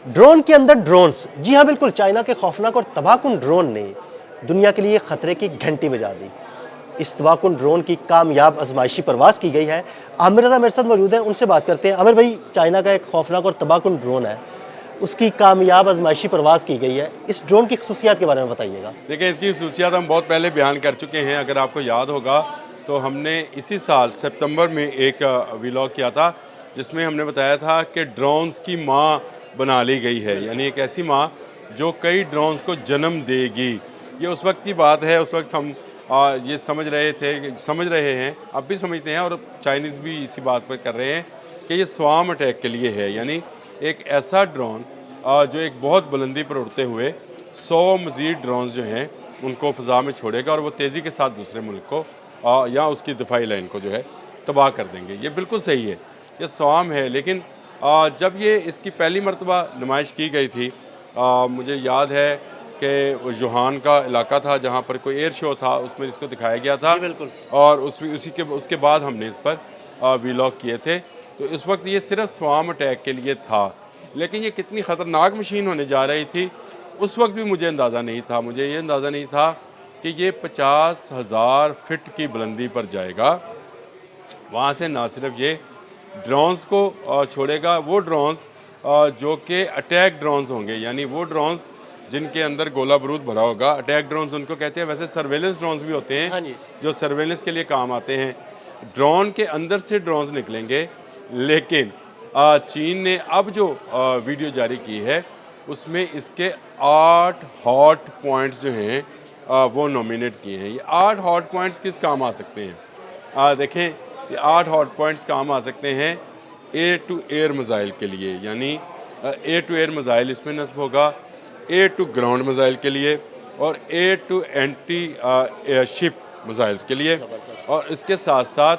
Drone के अंदर drones, जी हाँ बिल्कुल, चाइना के खौफनाक और तबाहकुन ड्रोन ने दुनिया के लिए खतरे की घंटी बजा दी। इस तबाहकुन ड्रोन की कामयाब आजमाइशी परवाज़ की गई है। आमिर रज़ा मेरे साथ मौजूद हैं, उनसे बात करते हैं। आमिर भाई, चाइना का एक खौफनाक और तबाहकुन ड्रोन है, उसकी कामयाब आजमाइशी परवाज़ की गई है। इस ड्रोन की खसूसियात के बारे में बताइएगा। देखिए, इसकी खसूसियात हम बहुत पहले बयान कर चुके हैं। अगर आपको याद होगा तो हमने इसी साल सितंबर में एक व्लॉग किया था, जिसमें हमने बताया था कि ड्रोन्स की माँ बना ली गई है, यानी एक ऐसी माँ जो कई ड्रोन्स को जन्म देगी। ये उस वक्त की बात है, उस वक्त हम ये समझ रहे हैं, अब भी समझते हैं, और चाइनीज़ भी इसी बात पर कर रहे हैं कि ये स्वार्म अटैक के लिए है, यानी एक ऐसा ड्रोन जो एक बहुत बुलंदी पर उड़ते हुए 100 मज़ीद ड्रोन्स जो हैं उनको फ़ज़ा में छोड़ेगा, और वो तेज़ी के साथ दूसरे मुल्क को या उसकी दिफाई लाइन को जो है तबाह कर देंगे। ये बिल्कुल सही है, ये स्वार्म है। लेकिन जब ये इसकी पहली मरतबा नुमाइश की गई थी, मुझे याद है कि वो जुहान का इलाका था जहाँ पर कोई एयर शो था, उसमें इसको दिखाया गया था, जी बिल्कुल। और उसके बाद हमने इस पर व्लॉग किए थे। तो इस वक्त ये सिर्फ स्वार्म अटैक के लिए था, लेकिन ये कितनी ख़तरनाक मशीन होने जा रही थी उस वक्त भी मुझे अंदाज़ा नहीं था। मुझे ये अंदाज़ा नहीं था कि ये 50,000 फिट की बुलंदी पर जाएगा। वहाँ से ना सिर्फ ये ड्रोन्स को छोड़ेगा, वो ड्रोन्स जो कि अटैक ड्रोन्स होंगे, यानी वो ड्रोन्स जिनके अंदर गोला बारूद भरा होगा। अटैक ड्रोन्स उनको कहते हैं। वैसे सर्वेलेंस ड्रोन्स भी होते हाँ हैं जी। जो सर्वेलेंस के लिए काम आते हैं। ड्रोन के अंदर से ड्रोन्स निकलेंगे, लेकिन चीन ने अब जो वीडियो जारी की है उसमें इसके 8 हॉट पॉइंट्स जो हैं वो नॉमिनेट किए हैं। ये 8 हॉट पॉइंट्स किस काम आ सकते हैं? देखें, ये 8 हॉट पॉइंट्स काम आ सकते हैं एयर टू एयर मिज़ाइल के लिए, यानी एयर टू एयर मिज़ाइल इसमें नस्ब होगा, एयर टू ग्राउंड मिज़ाइल के लिए, और air to anti airship missiles के लिए, और इसके साथ साथ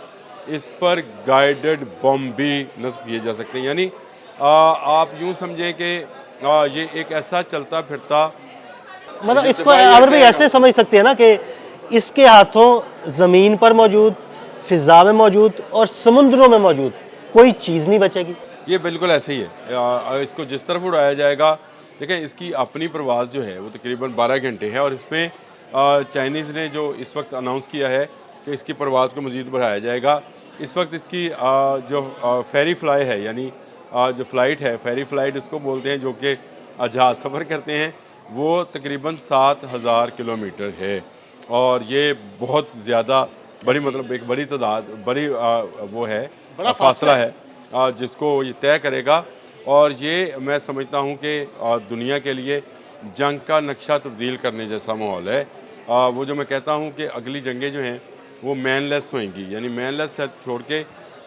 इस पर गाइडेड बम भी नस्ब किए जा सकते हैं। यानी आप यूँ समझें कि ये एक ऐसा चलता फिरता मतलब ये इसको दफाई आमिर भाई अटैक। ऐसे समझ सकते हैं ना कि इसके हाथों ज़मीन पर मौजूद, फ़िज़ा में मौजूद और समुद्रों में मौजूद कोई चीज़ नहीं बचेगी। ये बिल्कुल ऐसे ही है। इसको जिस तरफ उड़ाया जाएगा, देखिए इसकी अपनी प्रवास जो है वो तकरीबन 12 घंटे है, और इसमें चाइनीज़ ने जो इस वक्त अनाउंस किया है कि इसकी प्रवास को मज़ीद बढ़ाया जाएगा। इस वक्त इसकी जो फेरी फ्लाई है, यानी जो फ़्लाइट है, फेरी फ़्लाइट इसको बोलते हैं, जो कि जहाज़ सफ़र करते हैं, वो तकरीबन 7,000 किलोमीटर है, और ये बहुत ज़्यादा बड़ी, मतलब एक बड़ी तादाद, बड़ी वो है, बड़ा फासला फासला है। है जिसको ये तय करेगा। और ये मैं समझता हूँ कि दुनिया के लिए जंग का नक्शा तब्दील करने जैसा माहौल है। वो जो मैं कहता हूँ कि अगली जंगें जो हैं वो मैनलेस होंगी, यानी मैनलेस से छोड़ के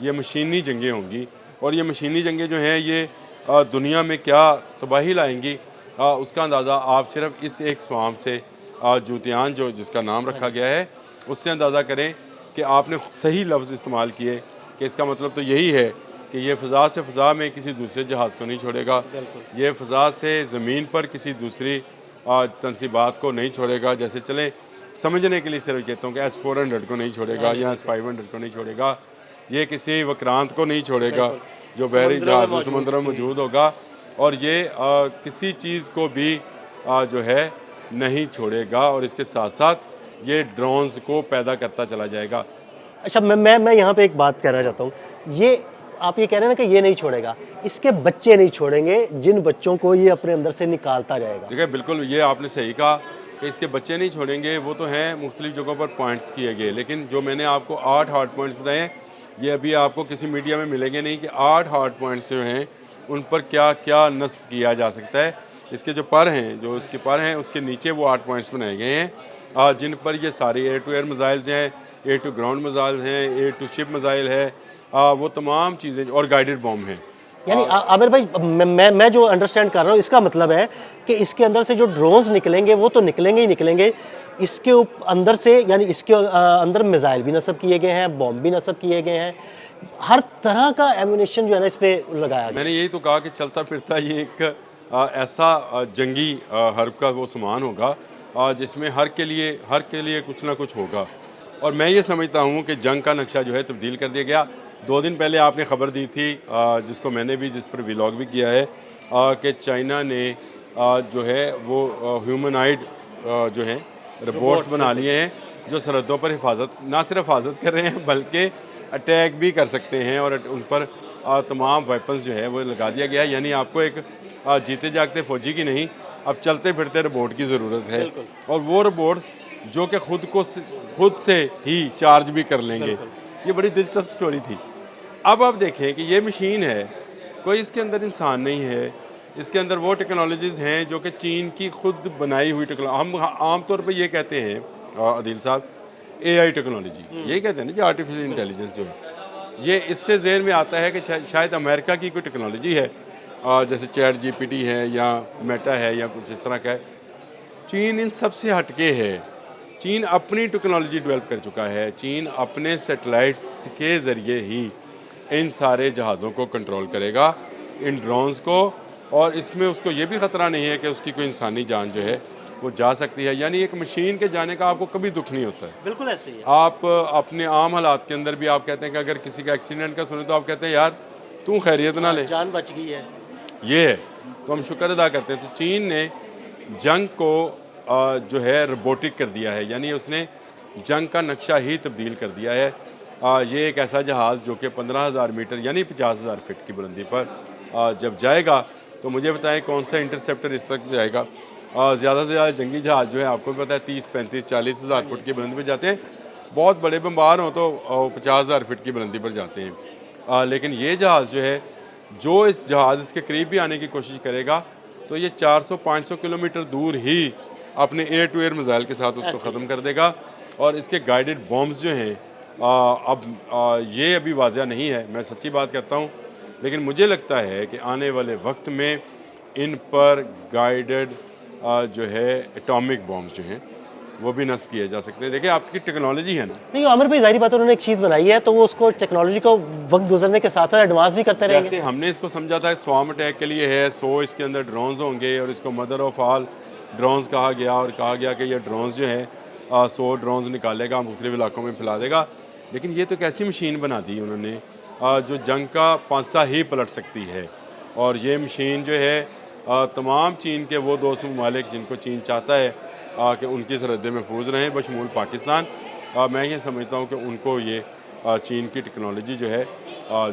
ये मशीनी जंगें होंगी, और ये मशीनी जंगें जो हैं ये दुनिया में क्या तबाही लाएंगी, उसका अंदाज़ा आप सिर्फ इस एक स्वाम से, जूतियान जो जिसका नाम रखा गया है, उससे अंदाज़ा करें कि आपने सही लफ्ज़ इस्तेमाल किए, कि इसका मतलब तो यही है कि ये फ़ज़ा से फ़ज़ा में किसी दूसरे जहाज़ को नहीं छोड़ेगा, ये फ़ज़ा से ज़मीन पर किसी दूसरी तनसीबात को नहीं छोड़ेगा। जैसे चलें, समझने के लिए सिर्फ कहता हूँ कि S-400 को नहीं छोड़ेगा, या S-500 को नहीं छोड़ेगा, ये किसी वक्रांत को नहीं छोड़ेगा जो बहरी समुद्रों में जहाज़ में मौजूद समुद्र में कोई। मौजूद होगा, और ये किसी चीज़ को भी जो है नहीं छोड़ेगा, और इसके साथ साथ ये ड्रोन्स को पैदा करता चला जाएगा। अच्छा, मैं यहाँ पे एक बात कहना चाहता हूँ। ये आप ये कह रहे हैं ना कि ये नहीं छोड़ेगा, इसके बच्चे नहीं छोड़ेंगे, जिन बच्चों को ये अपने अंदर से निकालता जाएगा। देखिए, बिल्कुल ये आपने सही कहा कि इसके बच्चे नहीं छोड़ेंगे, वो तो हैं मुख्तलिफ़ जगहों पर पॉइंट्स किए गए, लेकिन जो मैंने आपको 8 हार्ड पॉइंट्स बताए हैं, ये अभी आपको किसी मीडिया में मिलेंगे नहीं कि 8 हार्ड पॉइंट्स जो हैं उन पर क्या क्या नस्ब किया जा सकता है। इसके जो पर हैं, जो इसके पर हैं, उसके नीचे वो 8 पॉइंट्स बनाए गए हैं, जिन पर ये सारी एयर टू एयर मिज़ाइल्स हैं, एयर टू ग्राउंड मिज़ाइल हैं, एयर टू शिप मिज़ाइल है, वो तमाम चीज़ें, और गाइडेड बॉम्ब हैं। यानी आमिर भाई, मैं जो अंडरस्टैंड कर रहा हूँ, इसका मतलब है कि इसके अंदर से जो ड्रोन्स निकलेंगे वो तो निकलेंगे ही निकलेंगे। इसके अंदर से, यानी इसके अंदर मिसाइल भी नस्ब किए गए हैं, बॉम्ब भी नस्ब किए गए हैं, हर तरह का एम्यूनेशन जो है ना इस पे लगाया गया। मैंने यही तो कहा कि चलता फिरता ये एक ऐसा जंगी हर्ब का वो सामान होगा, जिसमें हर के लिए कुछ ना कुछ होगा। और मैं ये समझता हूँ कि जंग का नक्शा जो है तब्दील कर दिया गया। 2 दिन पहले आपने ख़बर दी थी, जिसको मैंने भी, जिस पर व्लॉग भी किया है, कि चाइना ने जो है वो ह्यूमनाइड जो है रोबोट्स बना लिए हैं जो सरहदों पर हिफाजत, ना सिर्फ हिफाजत कर रहे हैं बल्कि अटैक भी कर सकते हैं, और उन पर तमाम वेपन्स जो है वो लगा दिया गया है। यानी आपको एक जीते जागते फौजी की नहीं, अब चलते फिरते रोबोट की ज़रूरत है, और वो रोबोट्स जो कि खुद से ही चार्ज भी कर लेंगे। ये बड़ी दिलचस्प स्टोरी थी। अब आप देखें कि ये मशीन है, कोई इसके अंदर इंसान नहीं है, इसके अंदर वो टेक्नोलॉजीज़ हैं जो कि चीन की खुद बनाई हुई टेक्नोलॉजी। हम आम तौर पे ये कहते हैं आदिल साहब, एआई टेक्नोलॉजी, यही कहते हैं ना, जो आर्टिफिशियल इंटेलिजेंस जो है, ये इससे ज़हन में आता है कि शायद अमेरिका की कोई टेक्नोलॉजी है, जैसे चैट जीपीटी है या मेटा है या कुछ इस तरह का है। चीन इन सब से हटके है। चीन अपनी टेक्नोलॉजी डेवलप कर चुका है। चीन अपने सैटेलाइट्स के ज़रिए ही इन सारे जहाज़ों को कंट्रोल करेगा, इन ड्रोन्स को, और इसमें उसको ये भी ख़तरा नहीं है कि उसकी कोई इंसानी जान जो है वो जा सकती है। यानी एक मशीन के जाने का आपको कभी दुख नहीं होता है। बिल्कुल ऐसे ही है। आप अपने आम हालात के अंदर भी आप कहते हैं कि अगर किसी का एक्सीडेंट का सुने तो आप कहते हैं यार तू खैरियत ना ले, जान बच गई है। ये है, तो हम शुक्र अदा करते हैं। तो चीन ने जंग को जो है रोबोटिक कर दिया है, यानी उसने जंग का नक्शा ही तब्दील कर दिया है। ये एक ऐसा जहाज़ जो कि 15,000 मीटर यानी 50,000 फीट की बुलंदी पर जब जाएगा, तो मुझे बताएं कौन सा इंटरसेप्टर इस तक जाएगा। ज़्यादा से ज़्यादा जंगी जहाज़ जो है आपको भी पता है 30, 35, 40,000 फुट की बुलंदी पर जाते हैं। बहुत बड़े बम्बार हों तो 50,000 फीट की बुलंदी पर जाते हैं। लेकिन ये जहाज़ जो है, जो इस जहाज़ इसके करीब भी आने की कोशिश करेगा तो ये 400-500 किलोमीटर दूर ही अपने एयर टू एयर मिसाइल के साथ उसको ख़त्म कर देगा। और इसके गाइडेड बॉम्ब्स जो हैं, ये अभी वाज़िया नहीं है, मैं सच्ची बात करता हूँ, लेकिन मुझे लगता है कि आने वाले वक्त में इन पर गाइडेड जो है एटॉमिक बॉम्ब्स जो हैं वो भी नस्ब किए जा सकते हैं। देखिए आपकी टेक्नोलॉजी है ना। नहीं आमिर भाई, जाहिर बात है उन्होंने एक चीज़ बनाई है तो वो उसको टेक्नोलॉजी को वक्त गुजरने के साथ साथ एडवांस भी करते रहेंगे। जैसे हमने इसको समझा था स्वाम अटैक के लिए है, 100 इसके अंदर ड्रोन्स होंगे और इसको मदर ऑफ ऑल ड्रोन्स कहा गया, और कहा गया कि ये ड्रोन्स जो हैं 100 ड्रोन्स निकालेगा, मुख्तलिफ इलाकों में फैला देगा। लेकिन ये तो एक ऐसी मशीन बना दी उन्होंने जो जंग का पांसा ही पलट सकती है। और ये मशीन जो है तमाम चीन के वो दोस्त ममालिक जिनको चीन चाहता है कि उनकी सरहदें महफूज रहें बशमूल पाकिस्तान, मैं ये समझता हूँ कि उनको ये चीन की टेक्नोलॉजी जो है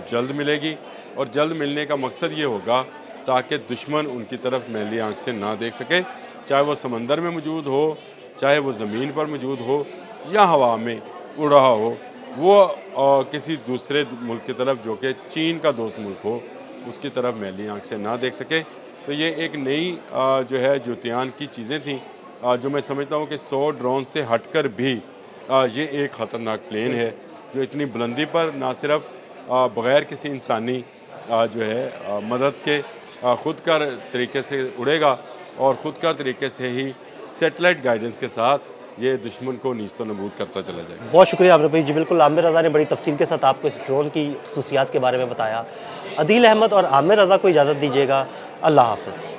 जल्द मिलेगी। और जल्द मिलने का मकसद ये होगा ताकि दुश्मन उनकी तरफ मैली आँख से ना देख सके, चाहे वो समंदर में मौजूद हो, चाहे वो ज़मीन पर मौजूद हो या हवा में उड़ रहा हो, वो किसी दूसरे मुल्क की तरफ जो कि चीन का दोस्त मुल्क हो उसकी तरफ मैली आँख से ना देख सके। तो ये एक नई जो है जुतियान की चीज़ें थी, जो मैं समझता हूँ कि 100 ड्रोन से हटकर भी ये एक ख़तरनाक प्लेन है जो इतनी बुलंदी पर ना सिर्फ बग़ैर किसी इंसानी जो है मदद के ख़ुद का तरीके से उड़ेगा, और ख़ुद का तरीके से ही सैटेलाइट गाइडेंस के साथ ये दुश्मन को नीस्तो नबूद करता चला जाएगा। बहुत शुक्रिया आमिर भाई जी। बिल्कुल, आमिर रज़ा ने बड़ी तफसील के साथ आपको इस ड्रोन की खसूसियात के बारे में बताया। अदील अहमद और आमिर रज़ा को इजाज़त दीजिएगा। अल्लाह हाफ़िज़।